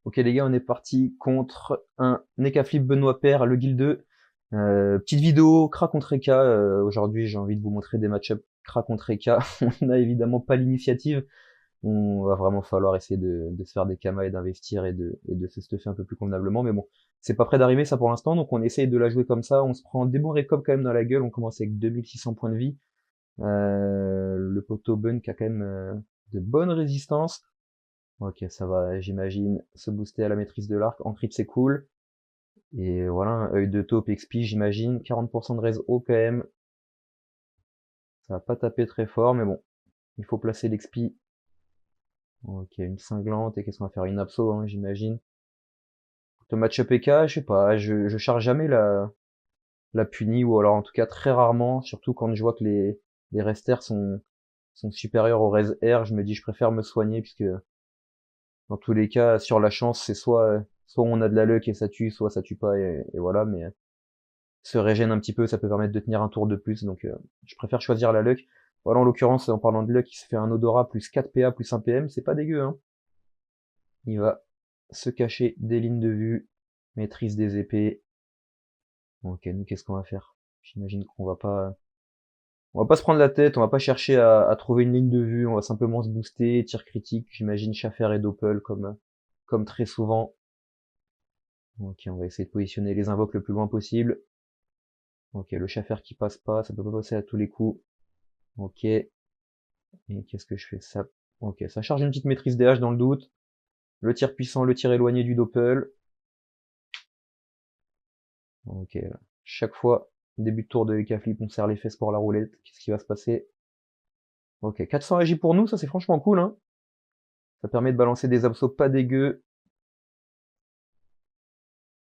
Ok les gars, on est parti contre un Neka Flip Benoît Paire, le Guild 2. Petite vidéo Kra contre Eka. Aujourd'hui j'ai envie de vous montrer des match-up Kra contre Eka. On n'a évidemment pas l'initiative. On va vraiment falloir essayer de se faire des kamas et d'investir et de se stuffer un peu plus convenablement. Mais bon, c'est pas près d'arriver ça pour l'instant, donc on essaye de la jouer comme ça. On se prend des bons récops quand même dans la gueule. On commence avec 2600 points de vie. Le poteau Bun qui a quand même de bonnes résistances. Ok, ça va, j'imagine, se booster à la maîtrise de l'arc. En crit, c'est cool. Et voilà, un œil de taupe XP, j'imagine. 40% de raise haut quand même. Ça va pas taper très fort, mais bon. Il faut placer l'XP. Ok, une cinglante. Et qu'est-ce qu'on va faire? Une abso, hein, j'imagine. Le match-up EK, je sais pas. Je charge jamais la punie, ou alors en tout cas très rarement. Surtout quand je vois que les resters sont supérieurs au raise R. Je me dis, je préfère me soigner, puisque dans tous les cas, sur la chance, c'est soit on a de la luck et ça tue, soit ça tue pas, et voilà. Mais se régène un petit peu, ça peut permettre de tenir un tour de plus, donc je préfère choisir la luck. Voilà, en l'occurrence, en parlant de luck, il se fait un odorat plus 4 PA plus 1 PM, c'est pas dégueu, hein. Il va se cacher des lignes de vue, maîtrise des épées. Ok, nous, qu'est-ce qu'on va faire? J'imagine qu'on va pas se prendre la tête, on va pas chercher à trouver une ligne de vue, on va simplement se booster, tir critique, j'imagine Schaffer et Doppel comme très souvent. Ok, on va essayer de positionner les invoques le plus loin possible. Ok, le Schaffer qui passe pas, ça peut pas passer à tous les coups. Ok, et qu'est-ce que je fais? Ça, ok, ça charge une petite maîtrise des haches dans le doute. Le tir puissant, le tir éloigné du Doppel. Ok, chaque fois, début de tour de EK Flip, on serre les fesses pour la roulette. Qu'est-ce qui va se passer? Ok, 400 AJ pour nous, ça c'est franchement cool, hein. Ça permet de balancer des absos pas dégueux.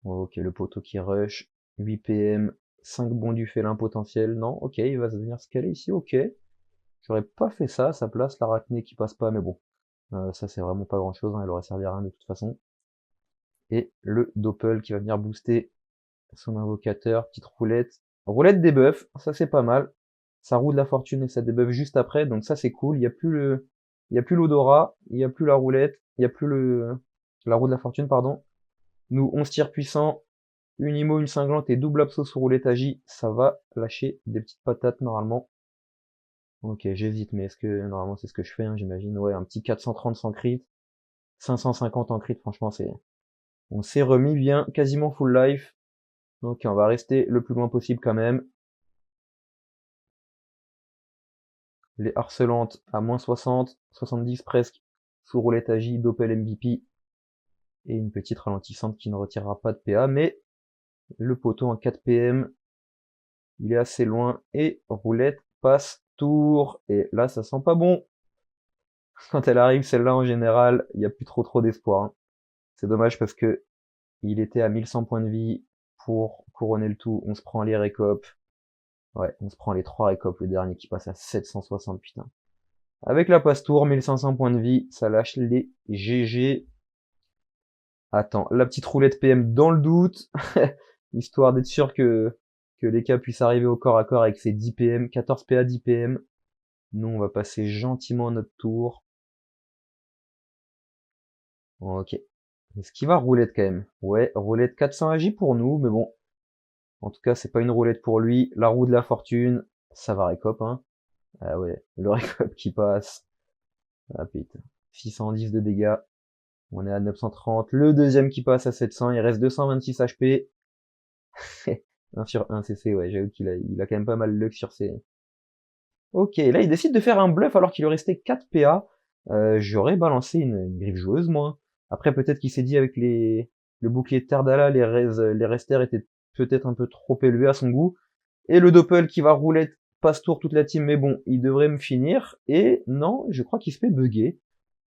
Ok, le poteau qui rush. 8 PM, 5 bons du félin potentiel. Non, ok, il va venir se caler ici, ok. J'aurais pas fait ça à sa place, l'arachné qui passe pas, mais bon. Ça c'est vraiment pas grand chose, hein, elle aurait servi à rien de toute façon. Et le Doppel qui va venir booster son invocateur, petite roulette. Roulette debuff, ça c'est pas mal. Ça roue de la fortune et ça debuff juste après, donc ça c'est cool. Il y a plus l'odorat, il y a plus la roulette, il y a plus la roue de la fortune, pardon. Nous, 11 tirs puissants, une IMO, une cinglante et double abso sous roulette agi, ça va lâcher des petites patates normalement. Ok, j'hésite, mais est-ce que, normalement c'est ce que je fais, hein, j'imagine. Ouais, un petit 430 sans crit, 550 en crit, franchement on s'est remis bien, quasiment full life. Donc on va rester le plus loin possible quand même. Les harcelantes à moins 60, 70 presque, sous roulette agi, Doppel MVP, et une petite ralentissante qui ne retirera pas de PA, mais le poteau en 4 PM, il est assez loin, et roulette passe tour, et là ça sent pas bon. Quand elle arrive, celle-là en général, il n'y a plus trop d'espoir, hein. C'est dommage parce que il était à 1100 points de vie pour couronner le tout, on se prend les récopes. Ouais, on se prend les 3 récopes, le dernier qui passe à 760, putain. Avec la passe-tour, 1500 points de vie, ça lâche les GG. Attends, la petite roulette PM dans le doute, histoire d'être sûr que les cas puissent arriver au corps à corps avec ses 10 PM, 14 PA, 10 PM. Nous, on va passer gentiment notre tour. Ok. Est-ce qu'il va roulette quand même? Ouais, roulette 400 AJ pour nous, mais bon. En tout cas, c'est pas une roulette pour lui. La roue de la fortune, ça va récop, hein. Ah ouais, le récop qui passe. Ah putain. 610 de dégâts. On est à 930. Le deuxième qui passe à 700. Il reste 226 HP. 1 sur 1 CC, ouais, j'avoue il a quand même pas mal luck sur ses... Ok, là il décide de faire un bluff alors qu'il lui restait 4 PA. J'aurais balancé une griffe joueuse, moi. Après, peut-être qu'il s'est dit avec le bouclier de Terdala, les resters étaient peut-être un peu trop élevés à son goût. Et le Doppel qui va roulette passe tour toute la team, mais bon, il devrait me finir. Et non, je crois qu'il se fait bugger.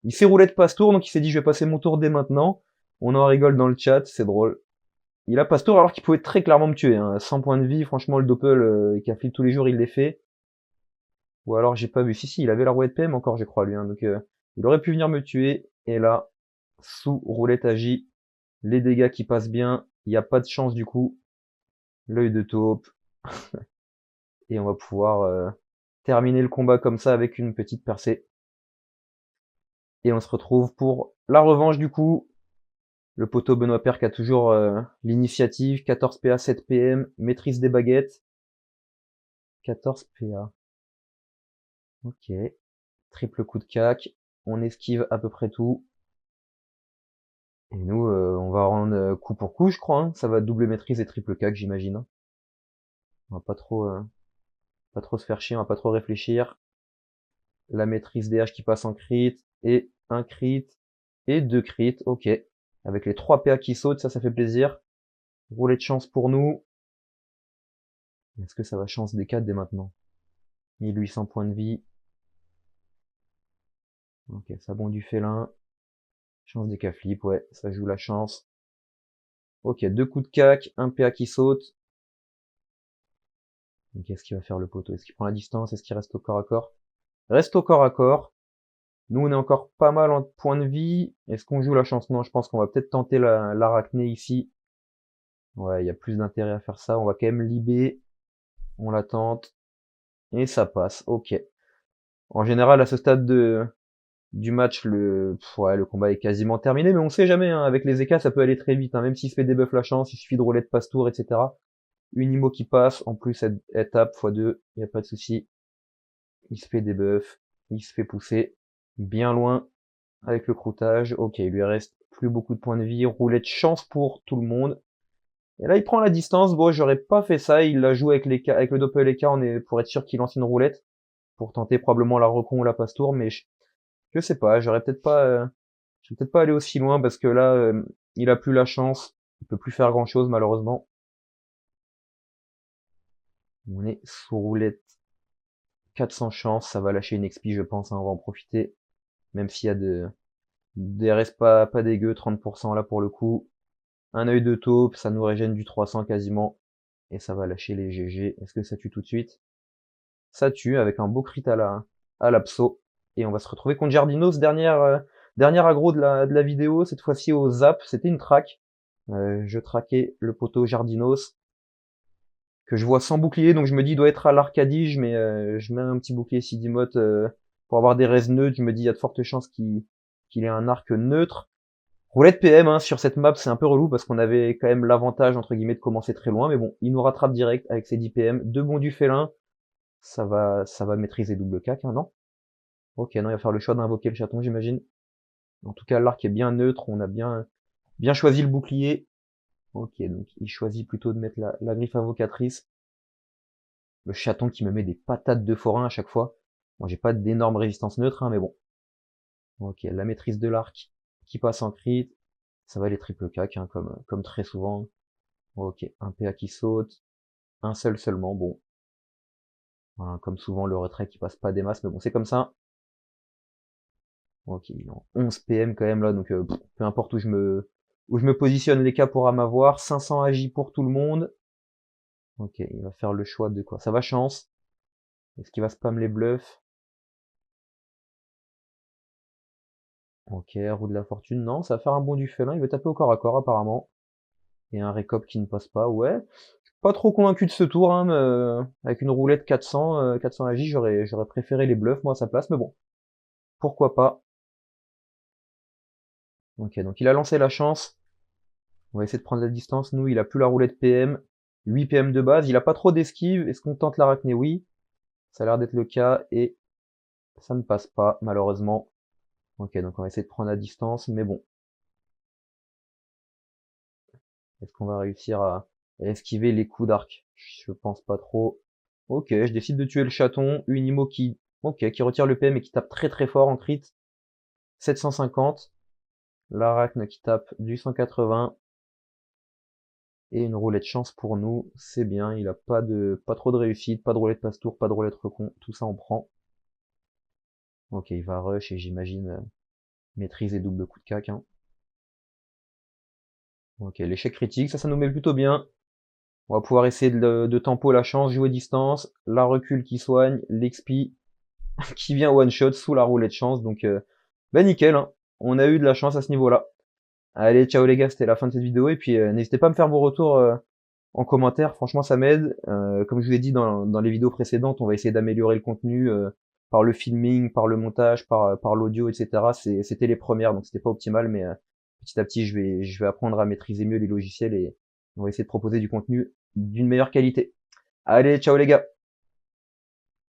Il fait roulette passe tour, donc il s'est dit je vais passer mon tour dès maintenant. On en rigole dans le chat, c'est drôle. Il a passe tour alors qu'il pouvait très clairement me tuer, hein. 100 points de vie, franchement le Doppel qui afflige tous les jours, il les fait. Ou alors j'ai pas vu. Si, il avait la roulette PM encore, je crois, lui, hein. Donc il aurait pu venir me tuer. Et là, sous roulette agi, les dégâts qui passent bien, il n'y a pas de chance du coup. L'œil de taupe. Et on va pouvoir terminer le combat comme ça avec une petite percée. Et on se retrouve pour la revanche du coup. Le poteau Benoît Paire qui a toujours l'initiative. 14 PA, 7 PM, maîtrise des baguettes. 14 PA. Ok. Triple coup de cac. On esquive à peu près tout. Et nous, on va rendre coup pour coup, je crois. Hein. Ça va double maîtrise et triple cac, j'imagine. Hein. On va pas trop se faire chier, on va pas trop réfléchir. La maîtrise des haches qui passe en crit. Et un crit. Et deux crits. Ok. Avec les 3 PA qui sautent, ça fait plaisir. Roulet de chance pour nous. Est-ce que ça va chance des 4 dès maintenant? 1800 points de vie. Ok, ça bond du félin. Chance des flip, ouais, ça joue la chance. Ok, 2 coups de cac, un PA qui saute. Qu'est-ce qu'il va faire le poteau? Est-ce qu'il prend la distance? Est-ce qu'il reste au corps à corps? Reste au corps à corps. Nous, on est encore pas mal en points de vie. Est-ce qu'on joue la chance? Non, je pense qu'on va peut-être tenter l'arachné ici. Ouais, il y a plus d'intérêt à faire ça. On va quand même libérer. On la tente. Et ça passe. Ok. En général, à ce stade du match, le combat est quasiment terminé, mais on sait jamais, hein, avec les EK, ça peut aller très vite, hein, même s'il se fait debuff la chance, il suffit de roulette passe-tour, etc. Une IMO qui passe, en plus, elle tape x2, il n'y a pas de souci. Il se fait debuff, il se fait pousser bien loin avec le croûtage. Ok, il lui reste plus beaucoup de points de vie, roulette chance pour tout le monde. Et là, il prend la distance. Bon, j'aurais pas fait ça. Il la joue avec avec le doppel EK, pour être sûr qu'il lance une roulette pour tenter probablement la recon ou la passe-tour, mais je sais pas. Je vais peut-être pas aller aussi loin parce que là, il a plus la chance. Il peut plus faire grand chose malheureusement. On est sous roulette 400 chance. Ça va lâcher une XP, je pense. Hein, on va en profiter. Même s'il y a des restes pas dégueux. 30% là pour le coup. Un œil de taupe. Ça nous régène du 300 quasiment. Et ça va lâcher les GG. Est-ce que ça tue tout de suite? Ça tue avec un beau crit à l'abso. Et on va se retrouver contre Jardinos. Dernière aggro de la vidéo. Cette fois-ci au zap. C'était une track. Je traquais le poteau Jardinos que je vois sans bouclier, donc je me dis il doit être à l'arcadige, mais je mets un petit bouclier Sidimote pour avoir des res neutres. Je me dis il y a de fortes chances qu'il ait un arc neutre. Roulette PM hein, sur cette map, c'est un peu relou parce qu'on avait quand même l'avantage entre guillemets de commencer très loin, mais bon, il nous rattrape direct avec ses 10 PM, deux bons du félin, ça va maîtriser double cac, hein, non? Ok, non, il va faire le choix d'invoquer le chaton, j'imagine. En tout cas, l'arc est bien neutre, on a bien choisi le bouclier. Ok, donc il choisit plutôt de mettre la griffe invocatrice. Le chaton qui me met des patates de forain à chaque fois. Moi, j'ai pas d'énorme résistance neutre, hein, mais bon. Ok, la maîtrise de l'arc qui passe en crit. Ça va les triple cac, hein, comme très souvent. Ok, un PA qui saute. Un seul seulement, bon. Voilà, comme souvent, le retrait qui passe pas des masses, mais bon, c'est comme ça. Ok, il est en 11 PM quand même là, donc peu importe où je me positionne les cas pourra m'avoir. 500 AJ pour tout le monde. Ok, il va faire le choix de quoi? Ça va chance. Est-ce qu'il va spam les bluffs? Ok, roue de la fortune, non, ça va faire un bond du félin, il veut taper au corps à corps apparemment. Et un récop qui ne passe pas, ouais. Je suis pas trop convaincu de ce tour, hein, mais, avec une roulette 400 AJ, j'aurais préféré les bluffs, moi, à sa place, mais bon. Pourquoi pas. Ok, donc il a lancé la chance. On va essayer de prendre la distance, nous, il a plus la roulette PM. 8 PM de base, il a pas trop d'esquive, est-ce qu'on tente l'arachné? Oui. Ça a l'air d'être le cas, et ça ne passe pas, malheureusement. Ok, donc on va essayer de prendre la distance, mais bon. Est-ce qu'on va réussir à esquiver les coups d'arc? Je pense pas trop. Ok, je décide de tuer le chaton. Une IMO qui retire le PM et qui tape très très fort en crit. 750. L'arachne qui tape du 180. Et une roulette chance pour nous. C'est bien, il a pas trop de réussite, pas de roulette passe-tour, pas de roulette recon. Tout ça on prend. Ok, il va rush et j'imagine maîtrise et double coup de cac. Hein. Ok, l'échec critique, ça nous met plutôt bien. On va pouvoir essayer de tempo la chance, jouer distance, la recul qui soigne, l'XP qui vient one shot sous la roulette chance. Donc bah nickel, hein. On a eu de la chance à ce niveau-là. Allez, ciao les gars, c'était la fin de cette vidéo. Et puis n'hésitez pas à me faire vos retours en commentaire, franchement ça m'aide. Comme je vous ai dit dans les vidéos précédentes, on va essayer d'améliorer le contenu par le filming, par le montage, par l'audio, etc. C'était les premières, donc c'était pas optimal, mais petit à petit, je vais apprendre à maîtriser mieux les logiciels et on va essayer de proposer du contenu d'une meilleure qualité. Allez, ciao les gars!